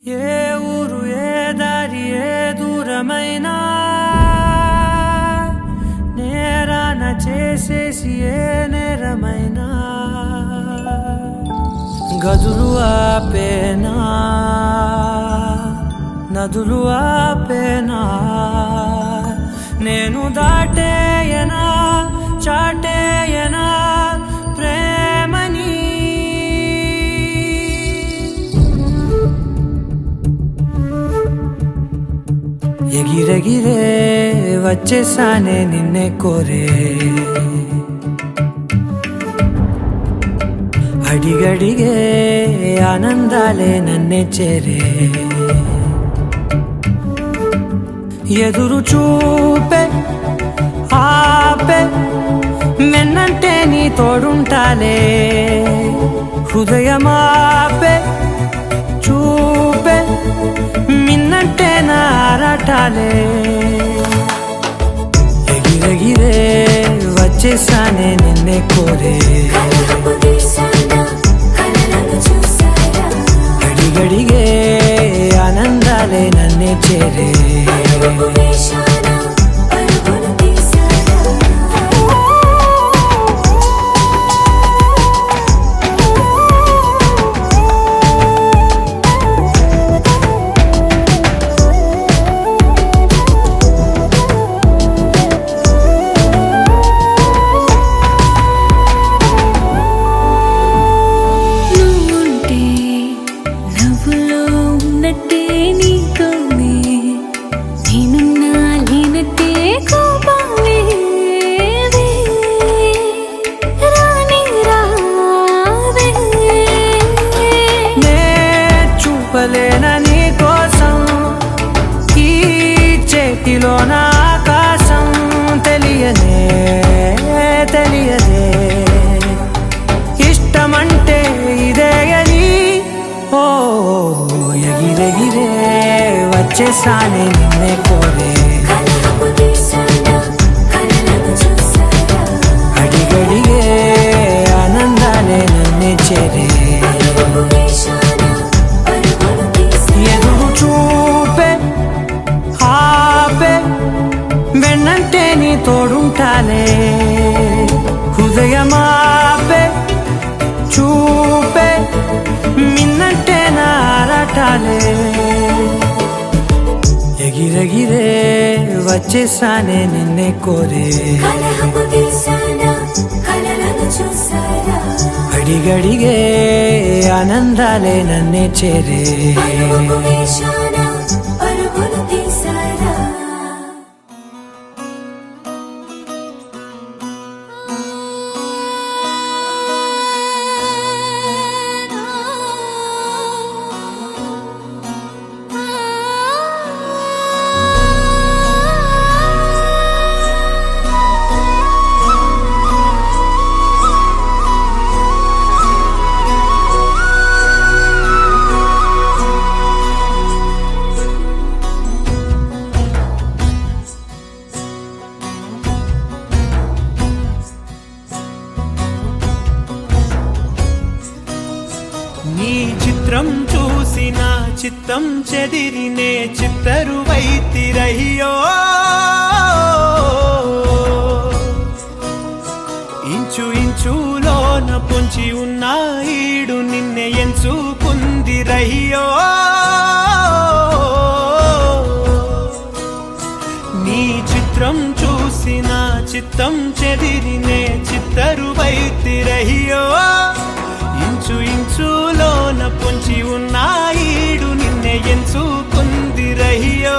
ఏ ఊరు ఏ దారి ఏ దూరమైనా నేరాన చేసేసి ఏ నేరమైనా గదులు ఆపేనా నదులు ఆపేనా నేను దాటేయనా చాటేయనా ప్రేమని ఎగిరెగిరే వచ్చేసానే నిన్నే కోరే అడిగడిగే ఆనందాలే నన్నే చేరే ఎదురు చూపే ఆపే వెన్నంటే నీ తోడుంటాలే హృదయమాపే చూపే మిన్నంటే నారాటాలే ఎగిరెగిరే వచ్చేసానే నిన్నే కోరే అడిగడిగే ఆనందాలే నన్నే చేరే నీ కోసం ఈ చేతిలో నా ఆకాశం తెలియదే తెలియదే ఇష్టమంటే ఇదే అని ఓ ఎగిరెగిరే వచ్చేసానే నిన్నే కోరే అడిగడిగే ఆనందాలే నన్నే చేరే ఎదురు చూపే ఆపే వెన్నంటే నీ తోడుంటాలే హృదయమాపే చూపే మిన్నంటే నారాటాలే ఎగిరెగిరే వచ్చేసానే నిన్నే కోరే అడిగడిగే ఆనందాలే నన్నే చేరే నీ చిత్రం చూసిన చిత్తం చెదిరినే చిత్తరువైతిరయ్యో ఇంచు ఇంచులోన పొంచి ఉన్న ఈడు నిన్నే ఎంచుకుందిరయ్యో నీ చిత్రం చూసిన చిత్తం చెదిరినే చిత్తరువైతిరయ్యో ఇంచు ఇంచులోన పొంచి ఉన్న ఈడు నిన్నే ఎంచుకుందిరయ్యో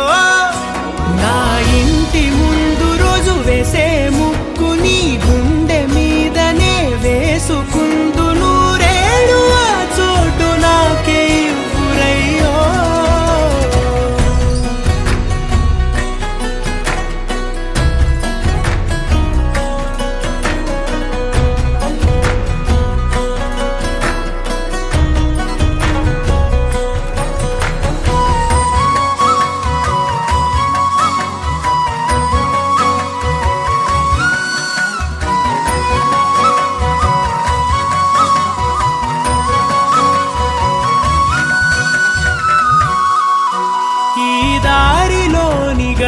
నా ఇంటి ముందు రోజు వేసే ముక్కు నీ గుండె మీదనే వేసుకుందు నూరేడు ఆ చోటు నాకే ఇవ్వురయ్యో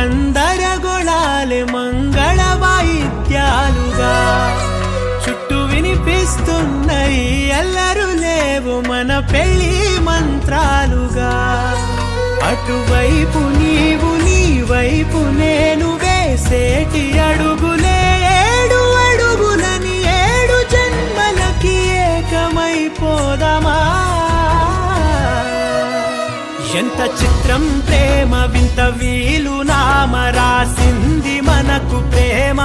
గందరగోళాలే మంగళ వాయిద్యాలుగా చుట్టూ వినిపిస్తున్నాయి అల్లరు లేవు మన పెళ్లి మంత్రాలుగా అటువైపు నీవు నీ వైపు నేను వేసేటి అడుగులే ఏడు అడుగులని ఏడు జన్మలకి ఏకమైపోదామా ఎంత చిత్రం ప్రేమ వింత వీలు నామ రాసింది మనకు ప్రేమ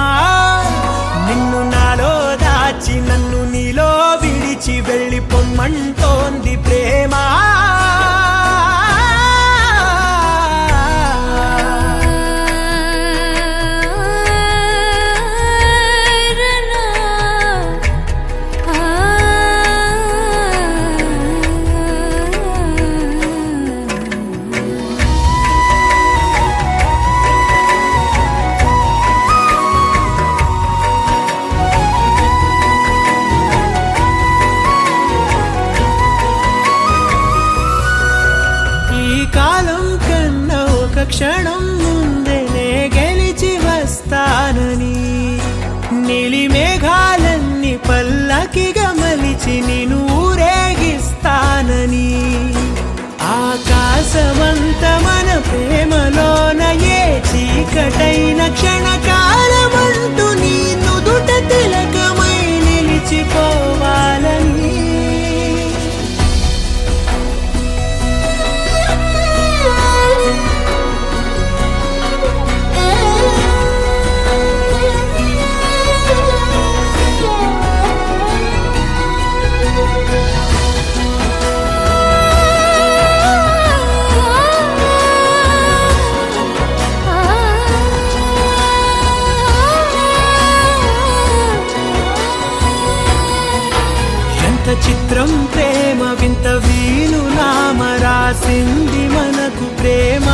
నిన్ను నాలో దాచి నన్ను నీలో విడిచి వెళ్ళిపోమ్మంటోంది ప్రేమ కాలం కన్నా ఒక క్షణం ముందేనే గెలిచి వస్తానని నీలి మేఘాలన్నీ పల్లకిగా మలిచి నిన్ను ఊరేగిస్తానని ఆకాశమంత మన ప్రేమలోన ఏ చీకటైన క్షణకాలమంటూ నీ నుదుట తిలకమై నిలిచిపోవాలని చిత్రం ప్రేమ వింత వీలు నామ రాసింది మనకు ప్రేమ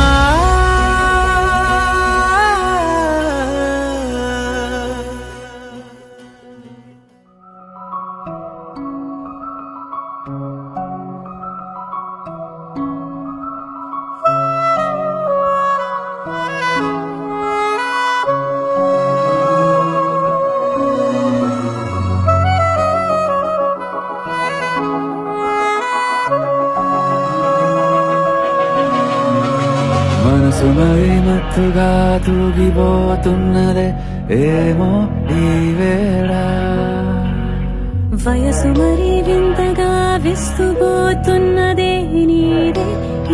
మనసు మరి మత్తుగా తూగిపోతున్నదే ఏమో ఈ వేళ వయసు మరి వింతగా విస్తుపోతున్నదే నీదే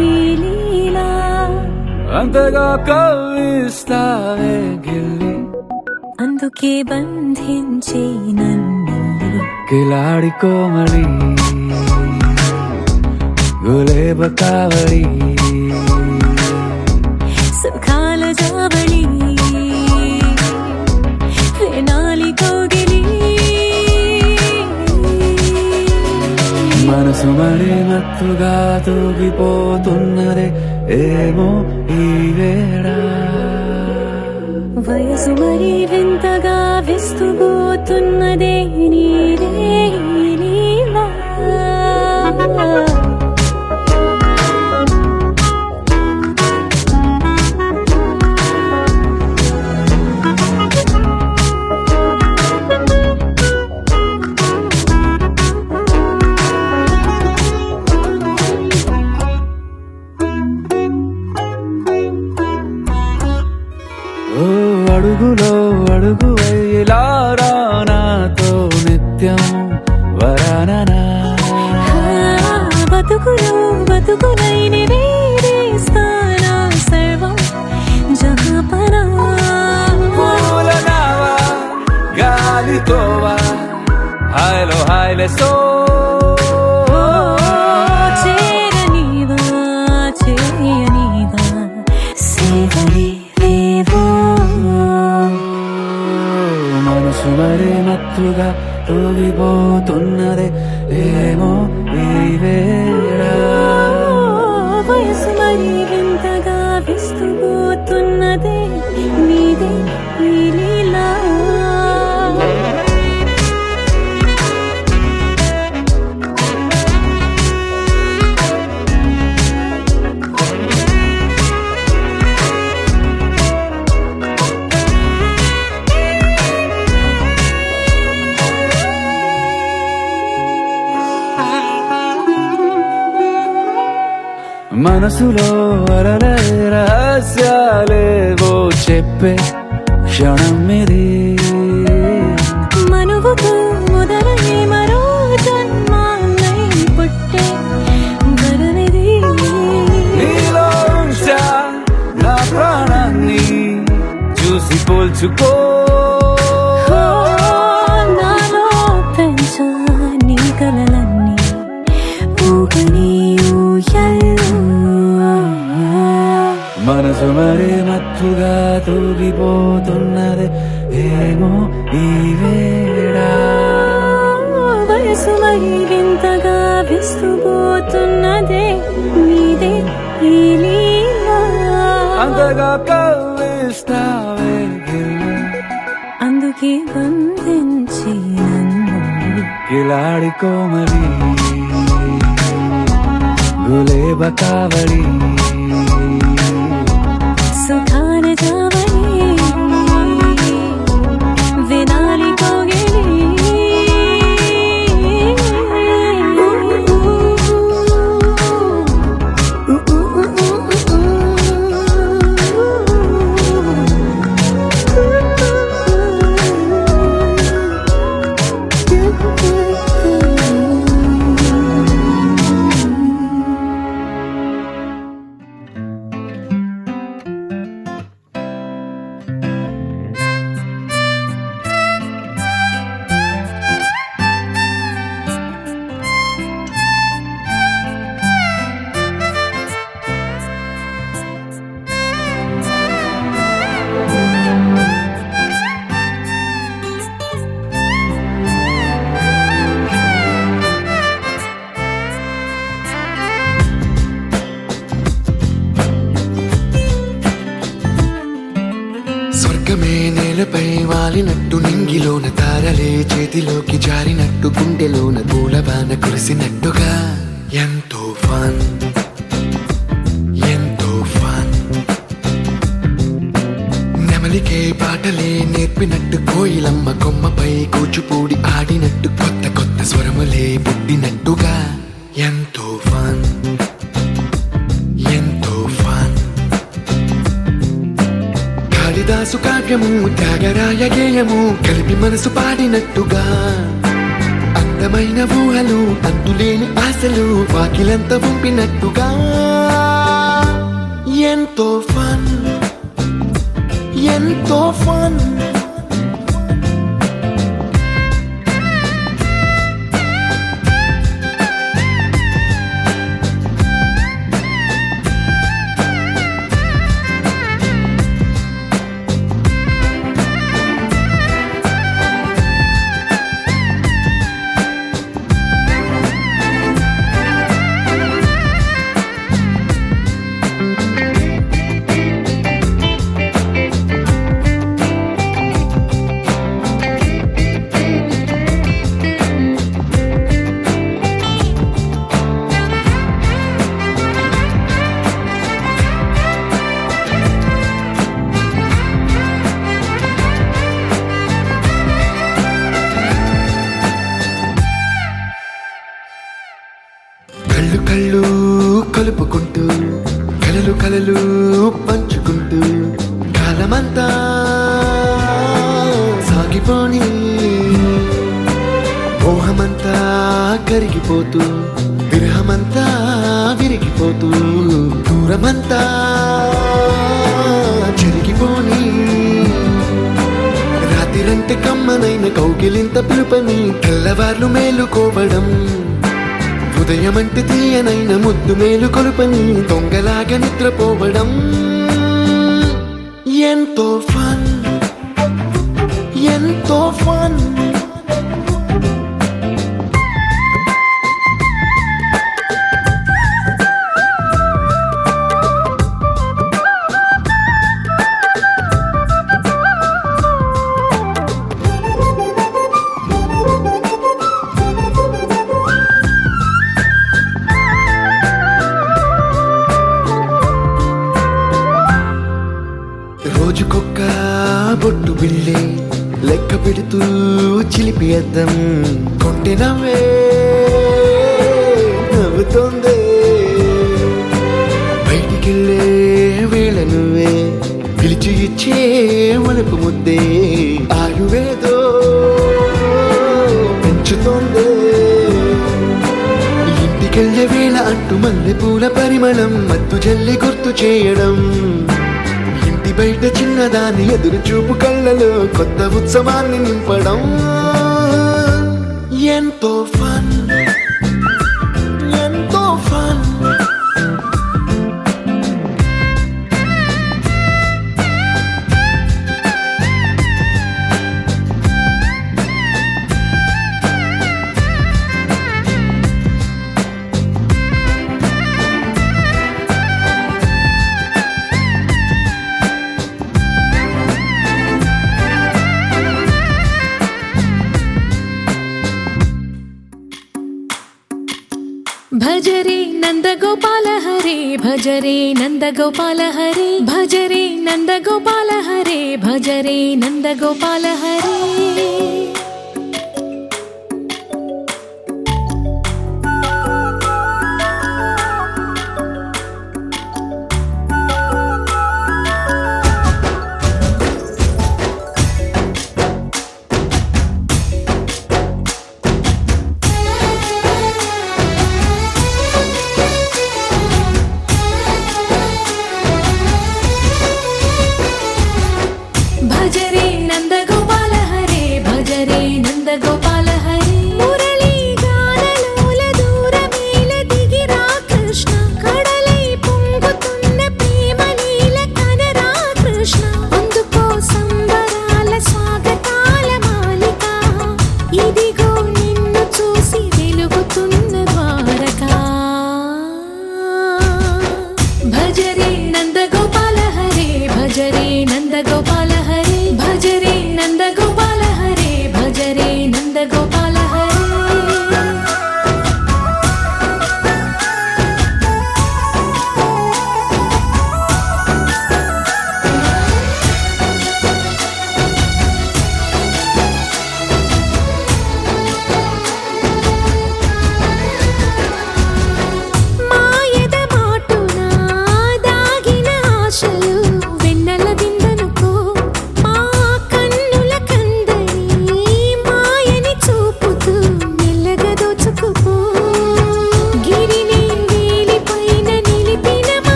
ఈ లీలా అంతగా కవ్విస్తావే గిల్లి అందుకే బంధించే నన్ను కిలాడి కోమలి గులేబ కావడి సుఖాల జావళి వేనాలి కోగిలి మనసు మరి మత్తుగా తూగిపోతున్నదే ఏమో ఈ వేళ వయసు మరి వింతగా విస్తుపోతున్నదే నీదే ఈ లీలా అడుగులో అడుగు ఇలా నాతో నిత్యం వరాననా బతుకులో బతుకులైన వేరేస్తానా సర్వం జహాపనా పూలనావా గాలితోవా హాయ్లో హాయ్లే సో చేరనీవా చేయనీవా సేవలే మనసు మరి మత్తుగా తూగిపోతున్నదే ఏమో ఈ వేళ వయసు మరి వింతగా విస్తుపోతున్నదే నీదే ఈ లీలా మనసులో అలలే రహస్యాలేవో చెప్పే క్షణం ఇది. మనువుకు మొదలై మరో జన్మాన్నై పుట్టే వరమిది. నీలో ఉంచా నా ప్రాణాన్ని చూసి పోల్చుకో. నాలో పెంచా నీ కలలన్నీ ఊగని ఊయల్లో. మనసు మరీ మత్తుగా తూగిపోతున్నది ఏమో ఈ వేళ. వయసు మరీ వింతగా విస్తుపోతున్నదే నీదే ఈ లీలా. అంతగా కవ్విస్తావే గిల్లి, అందుకే బంధించి నన్ను కిలాడి కోమలి గులేబ కావడి. సుఖాన జావని వినాలి కోగిలి. స్వర్గమే నేలపై వాలినట్టు నింగిలోన తారలే చేతిలోకి జారినట్టు గుండెలోన పూలవాన కురిసినట్టుగా ఎంతో ఫన్ ఎంతో ఫన్. నెమలికే పాటలే నేర్పినట్టు కోయిలమ్మ కొమ్మపై కూచిపూడి ఆడినట్టు కొత్త కొత్త స్వరములే పుట్టినట్టుగా ఎంతో ఫన్ ఎంతో ఫన్. కాళిదాసు కావ్యము త్యాగరాయ గేయము కలిపి మనసు పాడినట్టుగా అందమైన ఊహలు అంతులేని ఆశలు వాకిలంతా పంపినట్టుగా ఎంతో ఫన్ ఎంతో ఫన్. కళ్ళు కళ్ళు కలుపుకుంటూ కలలు కలలు పంచుకుంటూ కాలమంతా సాగిపోని మోహమంతా కరిగిపోతూ విరహమంతా విరిగిపోతూ దూరమంతా జరిగిపోని రాత్రిరంటే కమ్మనైన కౌగిలింత పిలుపని తెల్లవార్లు మేలుకోవడం ఉదయమంటే తీయనైన ముద్దు మేలు కొలుపని దొంగలాగా నిద్రపోవడం ఎంతో ఫన్ ఎంతో ఫన్. రోజుకొక్క బొట్టు బిళ్ళే లెక్క పెడుతూ చిలిపి అద్దం కొంటె నవ్వే నవ్వుతోందే గిల్లే వేళ నువ్వే పిలిచి ఇచ్చే వలపు ముద్దే ఆయువేదో పెంచుతోందే ఇంటికెళ్ళే వేళ అంటూ మల్లె పూల పరిమళం మత్తు జల్లి గుర్తు చేయడం ఇంటి బయట చిన్నదాని ఎదురు చూపు కళ్ళలో కొత్త ఉత్సవాన్ని నింపడం ఎంతో ఫన్ ఎంతో ఫన్ భజరే నందగోపాల హరే భజరే నందగోపాల హరే భజరే నందగోపాల హరే భజరే నందగోపాల హరే భజరే నందగోపాల హరే భజరే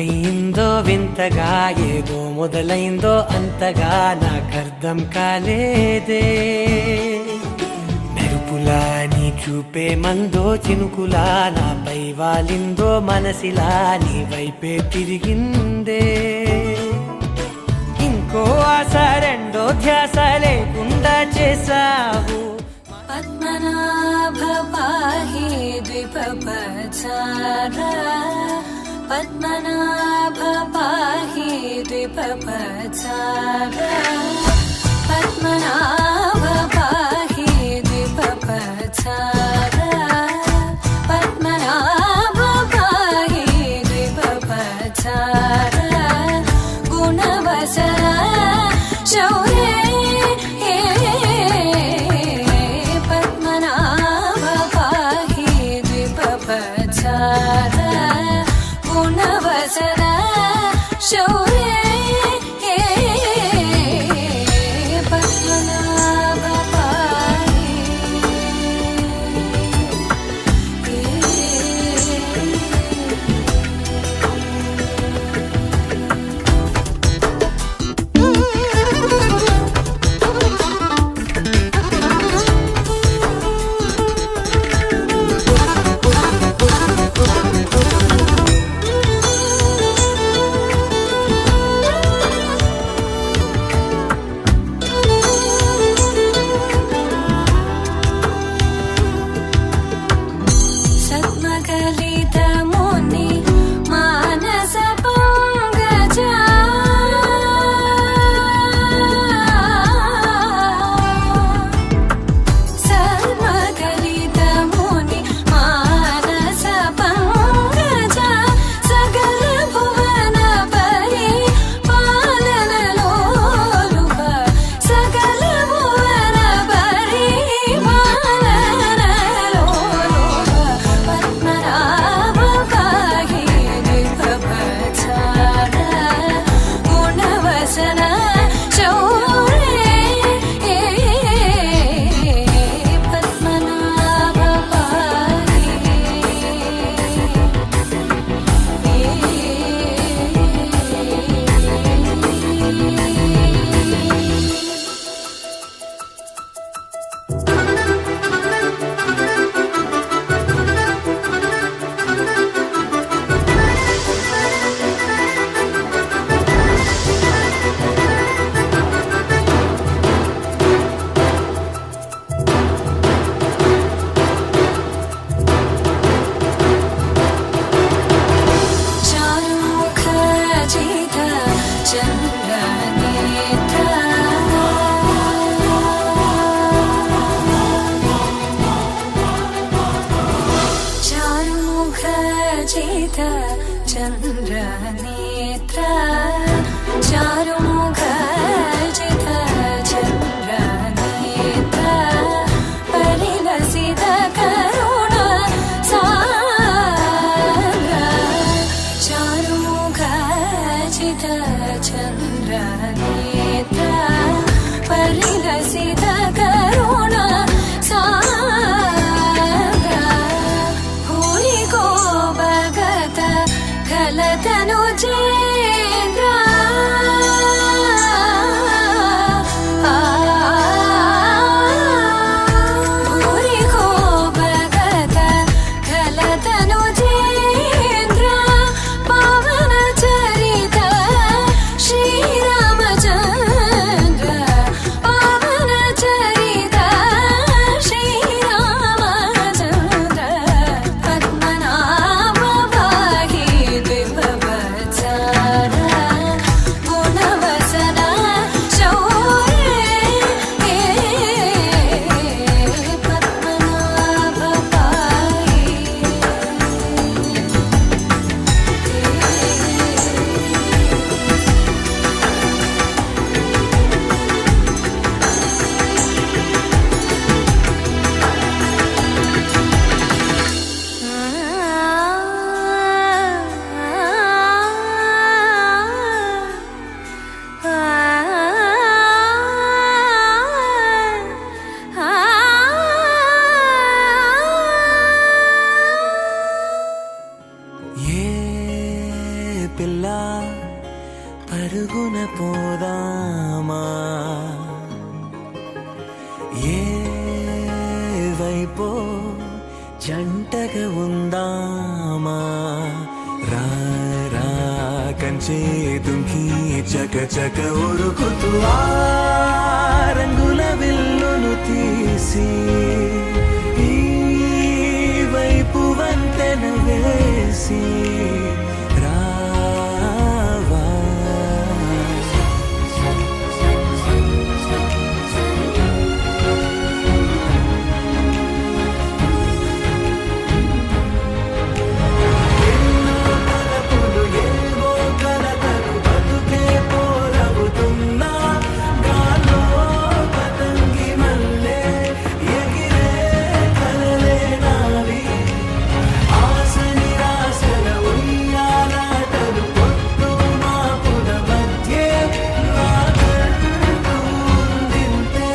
ఏమయ్యిందో వింతగా ఏదో మొదలైందో అంతగా నాకర్థం కాలేదే మెరుపులా నీ చూపే మందో చినుకులా నాపై వాలిందో మనసిలా నీ వైపే తిరిగిందే ఇంకో ఆశ రెండో ధ్యాస లేకుండా చేసావు పద్మనాభ పాహి ద్విపపచార పద్మనాభ పాహి ద్విపపచార పద్మనాభ పాహి ద్విపపచార పద్మనాభ పాహి ద్విపపచార గుణవసర శౌర్య గుణవసర శౌర్య పద్మనాభ పాహి చంద్రనేత్ర చారుముఖ జిత చంద్రనేత్ర పరిలసిత కరుణ సాగర చారుముఖ జిత చంద్రనేత్ర పరిలసిత కరుణ కలతను చేంద్ర ఊరికో భగత కలతను చేంద్ర పవన చరిత శ్రీరామచంద్ర పవన చరిత శ్రీరామచంద్ర పద్మనాభ పాహి ద్విపపచార పిల్ల పరుగున పోదామా ఏ వైపో జంటగా ఉందామా రా రా కంచే దుంకి చక చక ఉరుకుతూ ఆ రంగుల విల్లును తీసి ఈ వైపు వంతెన వేసి రావా ఎన్నో తలపులు ఏవో కలతలు బతుకే పోలవుతున్నా గాల్లో పతంగి మల్లె ఎగిరే కలలే నావి ఆశ నిరాశల ఉయ్యాలాటలు పొద్దు మాపుల మధ్యే నాకంటూ ఉందింతే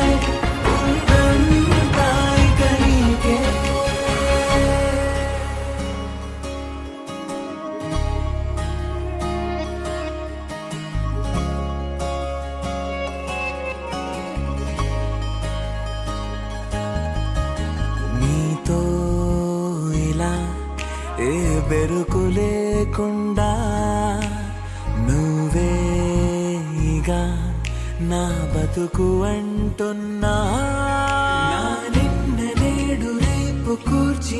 ఉందంతా ఇక నీకే నీతో ఇలా ఏ బెరుకు లేకుండా నువ్వేగా నా బతుకు అంటున్నా నా నిన్న నేడు రేపు కూర్చి